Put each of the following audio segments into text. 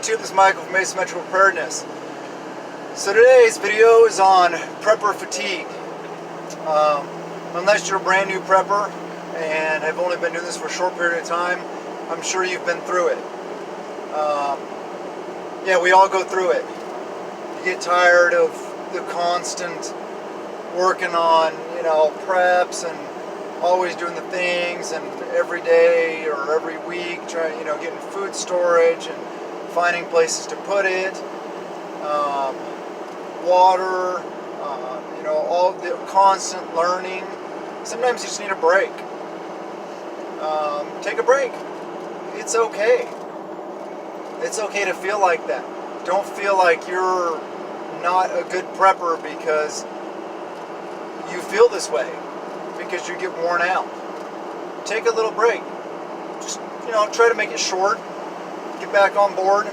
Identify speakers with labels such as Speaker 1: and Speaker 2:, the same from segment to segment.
Speaker 1: YouTube, this is Michael from Asymmetrical Preparedness. So today's video is on prepper fatigue. Unless you're a brand new prepper and have only been doing this for a short period of time, I'm sure you've been through it. Yeah, we all go through it. You get tired of the constant working on, preps and always doing the things, and every day or every week trying, getting food storage and finding places to put it, water, all the constant learning. Sometimes you just need a break. Take a break. It's okay. It's okay to feel like that. Don't feel like you're not a good prepper because you feel this way, because you get worn out. Take a little break. Just, try to make it short. Get back on board.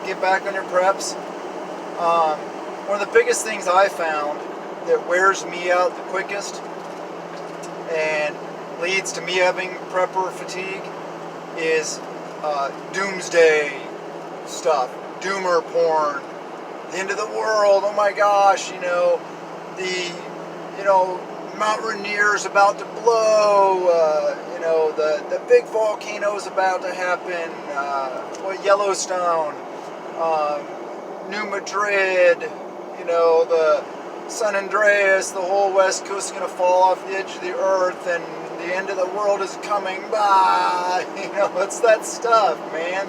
Speaker 1: Get back on your preps. One of the biggest things I found that wears me out the quickest and leads to me having prepper fatigue is doomsday stuff. Doomer porn. The end of the world. Oh my gosh, Mount Rainier's about to blow, the big volcano's about to happen, Yellowstone, New Madrid, the San Andreas, the whole West Coast is going to fall off the edge of the earth, and the end of the world is coming by. It's that stuff, man.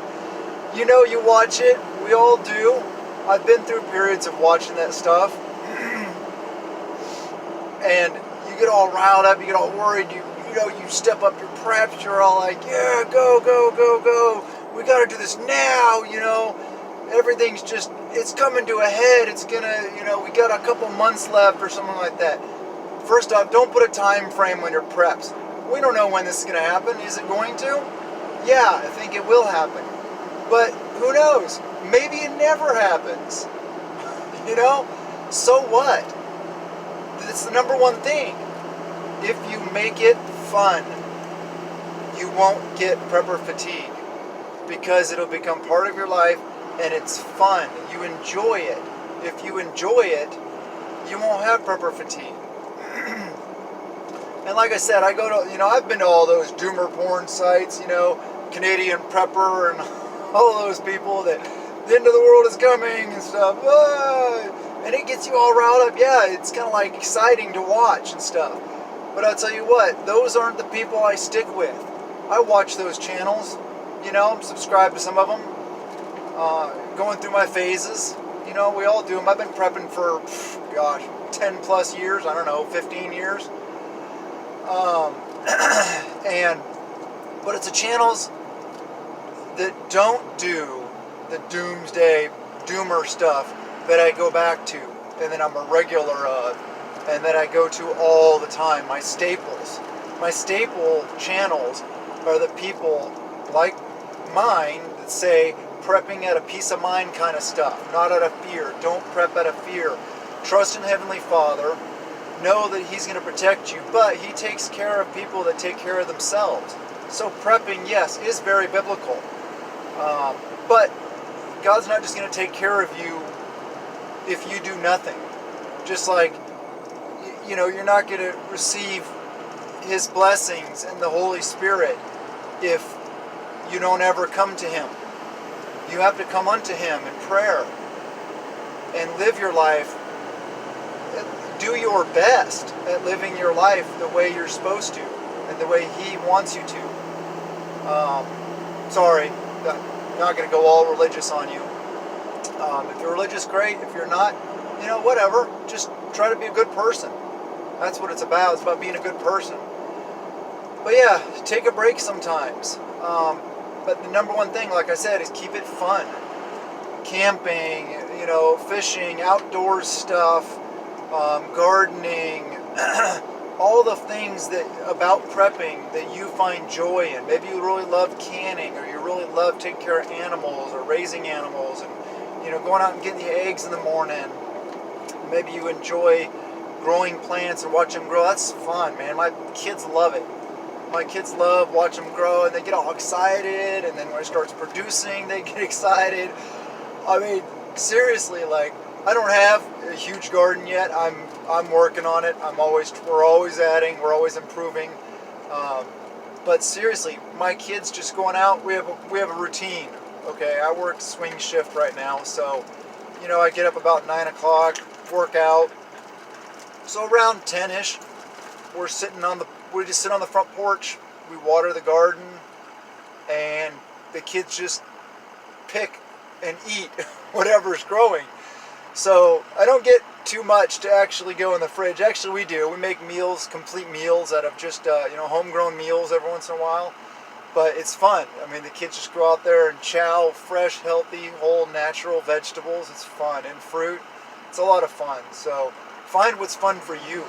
Speaker 1: You watch it, we all do. I've been through periods of watching that stuff, and you get all riled up, you get all worried, you step up your preps, you're all like, yeah, go, go, go, go, we gotta do this now, everything's just, it's coming to a head, it's gonna, we got a couple months left or something like that. First off, don't put a time frame on your preps. We don't know when this is gonna happen. Is it going to? Yeah, I think it will happen. But who knows? Maybe it never happens. So what? It's the number one thing. If you make it fun, you won't get prepper fatigue, because it'll become part of your life and it's fun. You enjoy it. If you enjoy it, you won't have prepper fatigue. And like I said, I go to, I've been to all those doomer porn sites, Canadian Prepper and all those people that the end of the world is coming and stuff. And it gets you all riled up. Yeah, it's kind of like exciting to watch and stuff. But I'll tell you what, those aren't the people I stick with. I watch those channels, subscribe to some of them, going through my phases. We all do them. I've been prepping for, 10 plus years, 15 years. But it's the channels that don't do the doomsday doomer stuff that I go back to, and that I'm a regular of, and that I go to all the time. My staples. My staple channels are the people like mine that say prepping out of peace of mind kind of stuff, not out of fear. Don't prep out of fear. Trust in Heavenly Father. Know that He's going to protect you, but He takes care of people that take care of themselves. So prepping, yes, is very biblical. But God's not just going to take care of you if you do nothing. Just like, you're not going to receive His blessings and the Holy Spirit if you don't ever come to Him. You have to come unto Him in prayer and live your life. Do your best at living your life the way you're supposed to and the way He wants you to. Sorry, I'm not going to go all religious on you. If you're religious, great. If you're not, whatever. Just try to be a good person. That's what it's about. It's about being a good person. But yeah, take a break sometimes. But the number one thing, like I said, is keep it fun. Camping, fishing, outdoors stuff, gardening, all the things that about prepping that you find joy in. Maybe you really love canning, or you really love taking care of animals or raising animals, and going out and getting the eggs in the morning. Maybe you enjoy growing plants or watching them grow. That's fun, man. My kids love it. My kids love watching them grow, and they get all excited, and then when it starts producing, they get excited. I mean, seriously, like, I don't have a huge garden yet. I'm working on it. We're always adding, we're always improving. But seriously, my kids just going out. We have a routine. Okay, I work swing shift right now, so I get up about 9 o'clock, work out. So around 10ish, we just sit on the front porch. We water the garden, and the kids just pick and eat whatever's growing. So I don't get too much to actually go in the fridge. Actually, we do. We make meals, complete meals out of just homegrown meals every once in a while. But it's fun. I mean, the kids just go out there and chow fresh, healthy, whole, natural vegetables. It's fun. And fruit. It's a lot of fun. So find what's fun for you.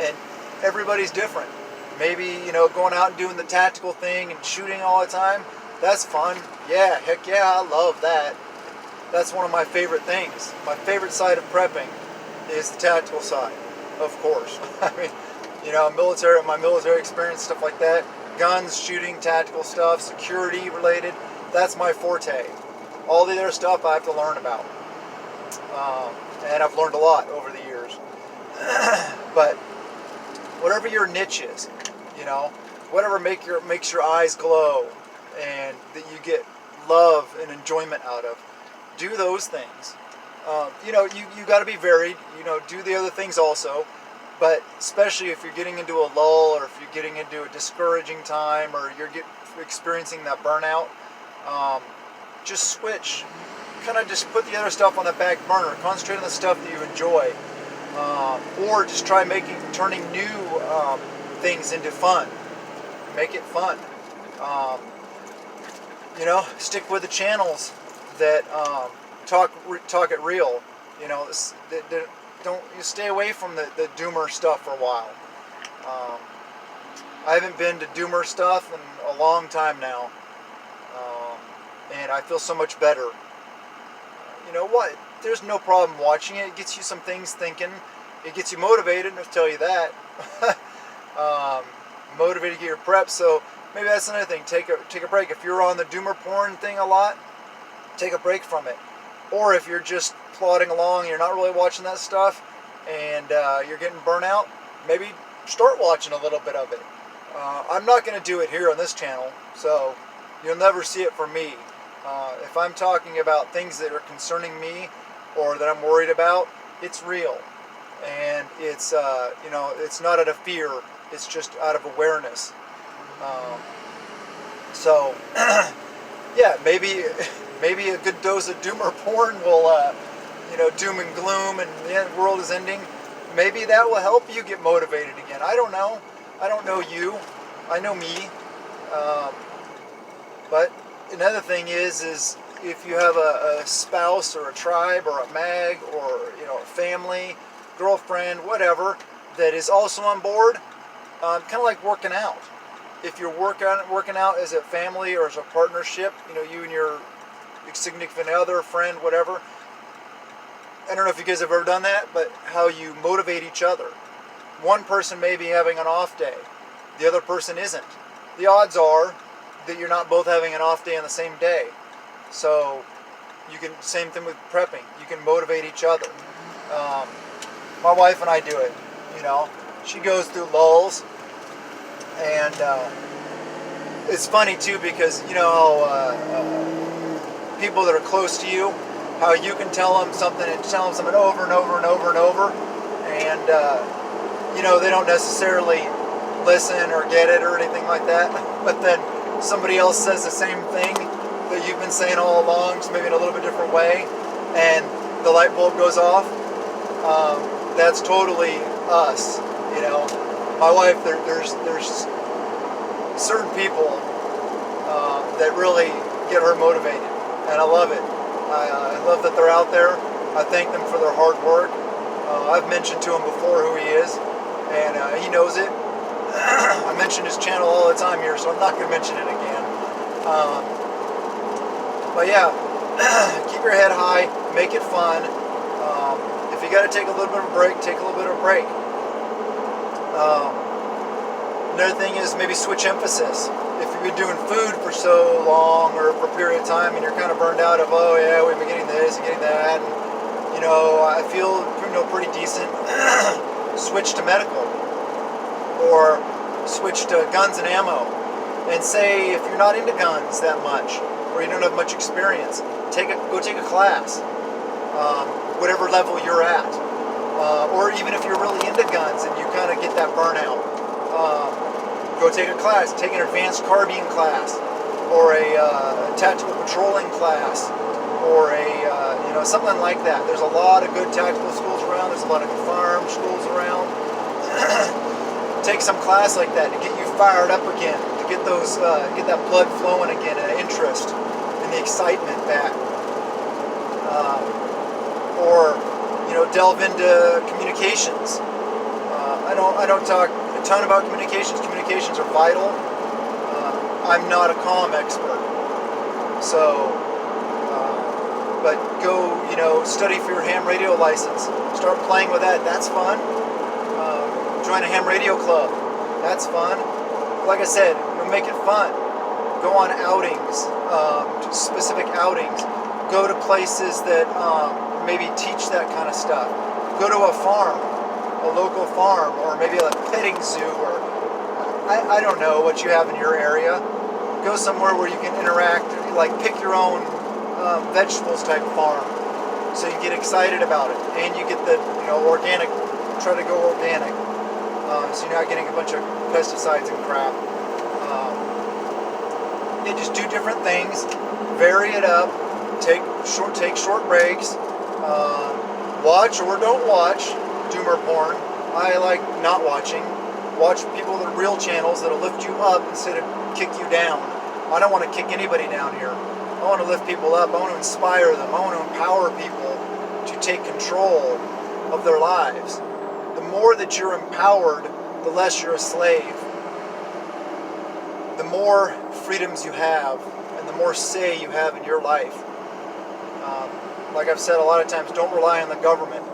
Speaker 1: And everybody's different. Maybe, going out and doing the tactical thing and shooting all the time. That's fun. Yeah, heck yeah, I love that. That's one of my favorite things. My favorite side of prepping is the tactical side, of course. I mean, my military experience, stuff like that. Guns, shooting, tactical stuff, security related. That's my forte. All the other stuff I have to learn about. And I've learned a lot over the years. But whatever your niche is, whatever makes your eyes glow and that you get love and enjoyment out of, do those things. You got to be varied. Do the other things also. But especially if you're getting into a lull, or if you're getting into a discouraging time, or you're experiencing that burnout, just switch. Kind of just put the other stuff on the back burner. Concentrate on the stuff that you enjoy. Or just try turning new things into fun. Make it fun. Stick with the channels that talk it real. Don't stay away from the doomer stuff for a while. I haven't been to doomer stuff in a long time now, and I feel so much better. You know what? There's no problem watching it. It gets you some things thinking. It gets you motivated, I'll tell you that. Motivated to get your prep. So maybe that's another thing. Take a break. If you're on the doomer porn thing a lot, take a break from it. Or if you're just plodding along and you're not really watching that stuff, and you're getting burnt out, maybe start watching a little bit of it. I'm not going to do it here on this channel, so you'll never see it from me. If I'm talking about things that are concerning me or that I'm worried about, it's real. And it's it's not out of fear, it's just out of awareness. So yeah, maybe a good dose of doomer porn will doom and gloom and the world is ending. Maybe that will help you get motivated again. I don't know. I don't know you. I know me. But another thing is if you have a spouse or a tribe or a mag or a family, girlfriend, whatever, that is also on board, kind of like working out. If you're working out as a family or as a partnership, you and your significant other, friend, whatever. I don't know if you guys have ever done that, but how you motivate each other. One person may be having an off day, the other person isn't. The odds are that you're not both having an off day on the same day. So same thing with prepping. You can motivate each other. My wife and I do it. She goes through lulls, and it's funny too because people that are close to you, how you can tell them something over and over and over and over, and they don't necessarily listen or get it or anything like that. But then somebody else says the same thing that you've been saying all along, just maybe in a little bit different way, and the light bulb goes off. That's totally us. My wife. There's certain people that really get her motivated, and I love it. I love that they're out there. I thank them for their hard work. I've mentioned to him before who he is, and he knows it. I mention his channel all the time here, so I'm not going to mention it again. But yeah, keep your head high, make it fun. If you got to take a little bit of a break, take a little bit of a break. Another thing is maybe switch emphasis. If you've been doing food for so long or for a period of time and you're kind of burned out of, oh yeah, we've been getting this and getting that, and I feel pretty decent, switch to medical or switch to guns and ammo. And say if you're not into guns that much or you don't have much experience, go take a class, whatever level you're at. Or even if you're really into guns and you kind of get that burnout, go take a class, take an advanced carbine class, or a tactical patrolling class, or something like that. There's a lot of good tactical schools around. There's a lot of good firearm schools around. Take some class like that to get you fired up again, to get that blood flowing again, and interest and the excitement back. Or delve into communications. I don't talk a ton about communications. Communications are vital. I'm not a comm expert, so but go study for your ham radio license. Start playing with that. That's fun. Join a ham radio club. That's fun. Like I said, make it fun. Go on outings, specific outings. Go to places that maybe teach that kind of stuff. Go to a farm, a local farm, or maybe a petting zoo, or I don't know what you have in your area. Go somewhere where you can interact, like pick your own vegetables type farm, so you get excited about it, and you get the organic. Try to go organic, so you're not getting a bunch of pesticides and crap. Just do different things, vary it up, take short breaks, watch or don't watch doomer porn. I like not watching. Watch people that are real channels that'll lift you up instead of kick you down. I don't want to kick anybody down here. I want to lift people up. I want to inspire them. I want to empower people to take control of their lives. The more that you're empowered, the less you're a slave. The more freedoms you have, and the more say you have in your life. Like I've said a lot of times, don't rely on the government.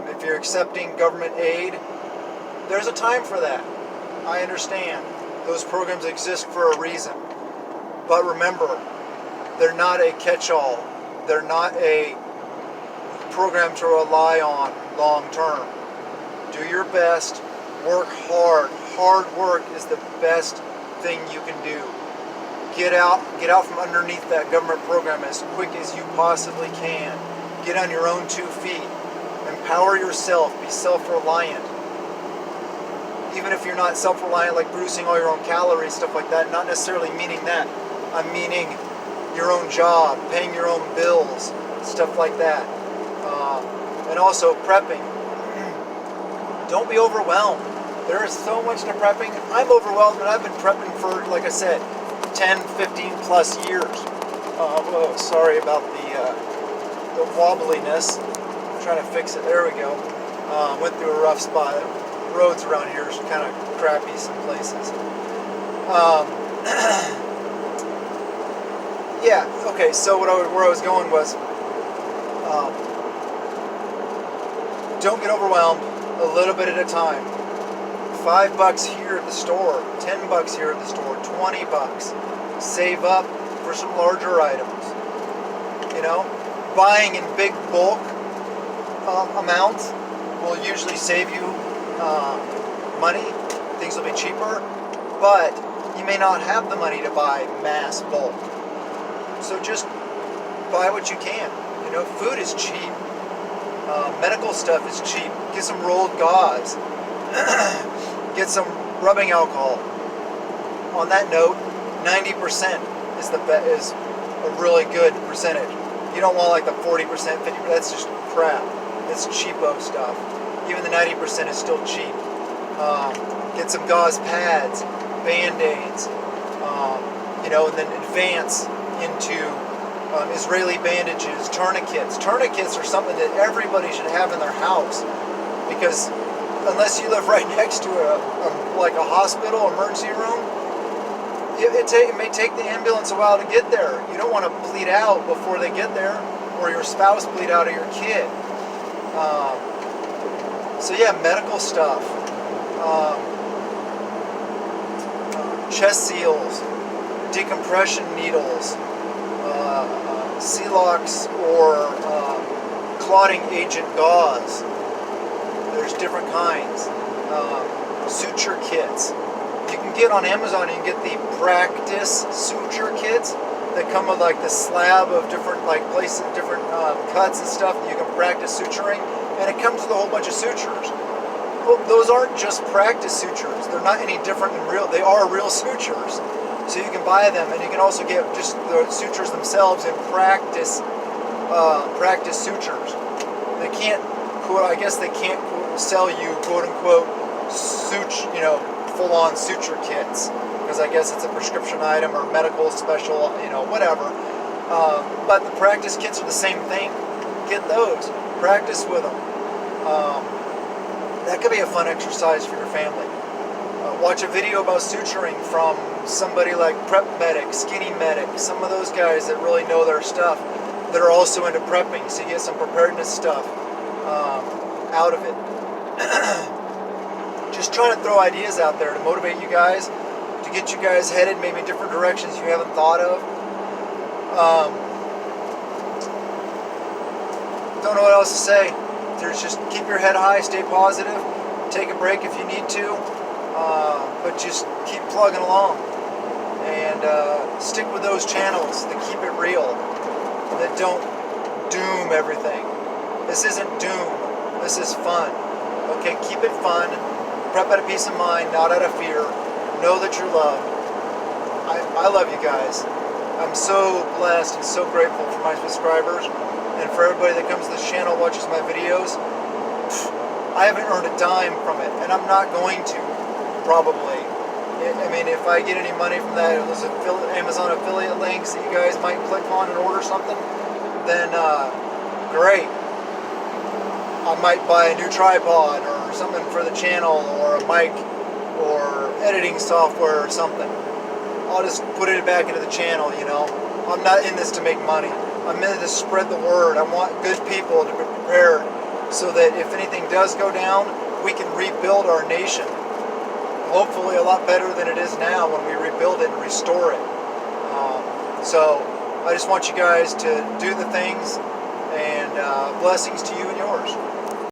Speaker 1: If you're accepting government aid, there's a time for that. I understand. Those programs exist for a reason. But remember, they're not a catch-all. They're not a program to rely on long term. Do your best. Work hard. Hard work is the best thing you can do. Get out from underneath that government program as quick as you possibly can. Get on your own 2 feet. Empower yourself. Be self-reliant. Even if you're not self-reliant, like producing all your own calories, stuff like that, not necessarily meaning that. I'm meaning your own job, paying your own bills, stuff like that. And also prepping. Don't be overwhelmed. There is so much to prepping. I'm overwhelmed, and I've been prepping for, like I said, 10, 15 plus years. Whoa, sorry about the wobbliness. I'm trying to fix it. There we go. Went through a rough spot. The roads around here are kind of crappy some places. Yeah, okay, so where I was going was, don't get overwhelmed, a little bit at a time. $5 here at the store, $10 here at the store, $20. Save up for some larger items. Buying in big bulk amounts will usually save you money. Things will be cheaper, but you may not have the money to buy mass bulk. So just buy what you can. Food is cheap. Medical stuff is cheap. Get some rolled gauze. Get some rubbing alcohol. On that note, 90% is a really good percentage. You don't want like the 40%, 50%. That's just crap. That's cheapo stuff. Even the 90% is still cheap. Get some gauze pads, Band-Aids, and then advance into Israeli bandages, tourniquets. Tourniquets are something that everybody should have in their house, because unless you live right next to a hospital, emergency room, it may take the ambulance a while to get there. You don't want to bleed out before they get there, or your spouse bleed out, or your kid. So yeah, medical stuff. chest seals, decompression needles, Celox or clotting agent gauze. There's different kinds. Suture kits. You can get on Amazon, you can get the Practice suture kits that come with like the slab of different like places, different cuts and stuff that you can practice suturing, and it comes with a whole bunch of sutures. Well, those aren't just practice sutures. They're not any different than real. They are real sutures. So you can buy them, and you can also get just the sutures themselves in practice sutures. They can't, I guess they can't sell you quote unquote full-on suture kits, because I guess it's a prescription item or medical special, whatever. But the practice kits are the same thing. Get those. Practice with them. That could be a fun exercise for your family. Watch a video about suturing from somebody like Prep Medic, Skinny Medic, some of those guys that really know their stuff, that are also into prepping, so you get some preparedness stuff out of it. Just trying to throw ideas out there to motivate you guys, to get you guys headed maybe different directions you haven't thought of. Don't know what else to say. There's just keep your head high, stay positive, take a break if you need to, but just keep plugging along, and stick with those channels that keep it real, that don't doom everything. This isn't doom, this is fun. Okay, keep it fun, prep out of peace of mind, not out of fear. Know that you're loved. I love you guys. I'm so blessed and so grateful for my subscribers, and for everybody that comes to this channel, watches my videos. I haven't earned a dime from it, and I'm not going to, probably. I mean, if I get any money from that, those Amazon affiliate links that you guys might click on and order something, then great. I might buy a new tripod or something for the channel, or a mic, or editing software or something. I'll just put it back into the channel, I'm not in this to make money. I'm in it to spread the word. I want good people to be prepared, so that if anything does go down, we can rebuild our nation. Hopefully a lot better than it is now when we rebuild it and restore it. So I just want you guys to do the things, and blessings to you and yours.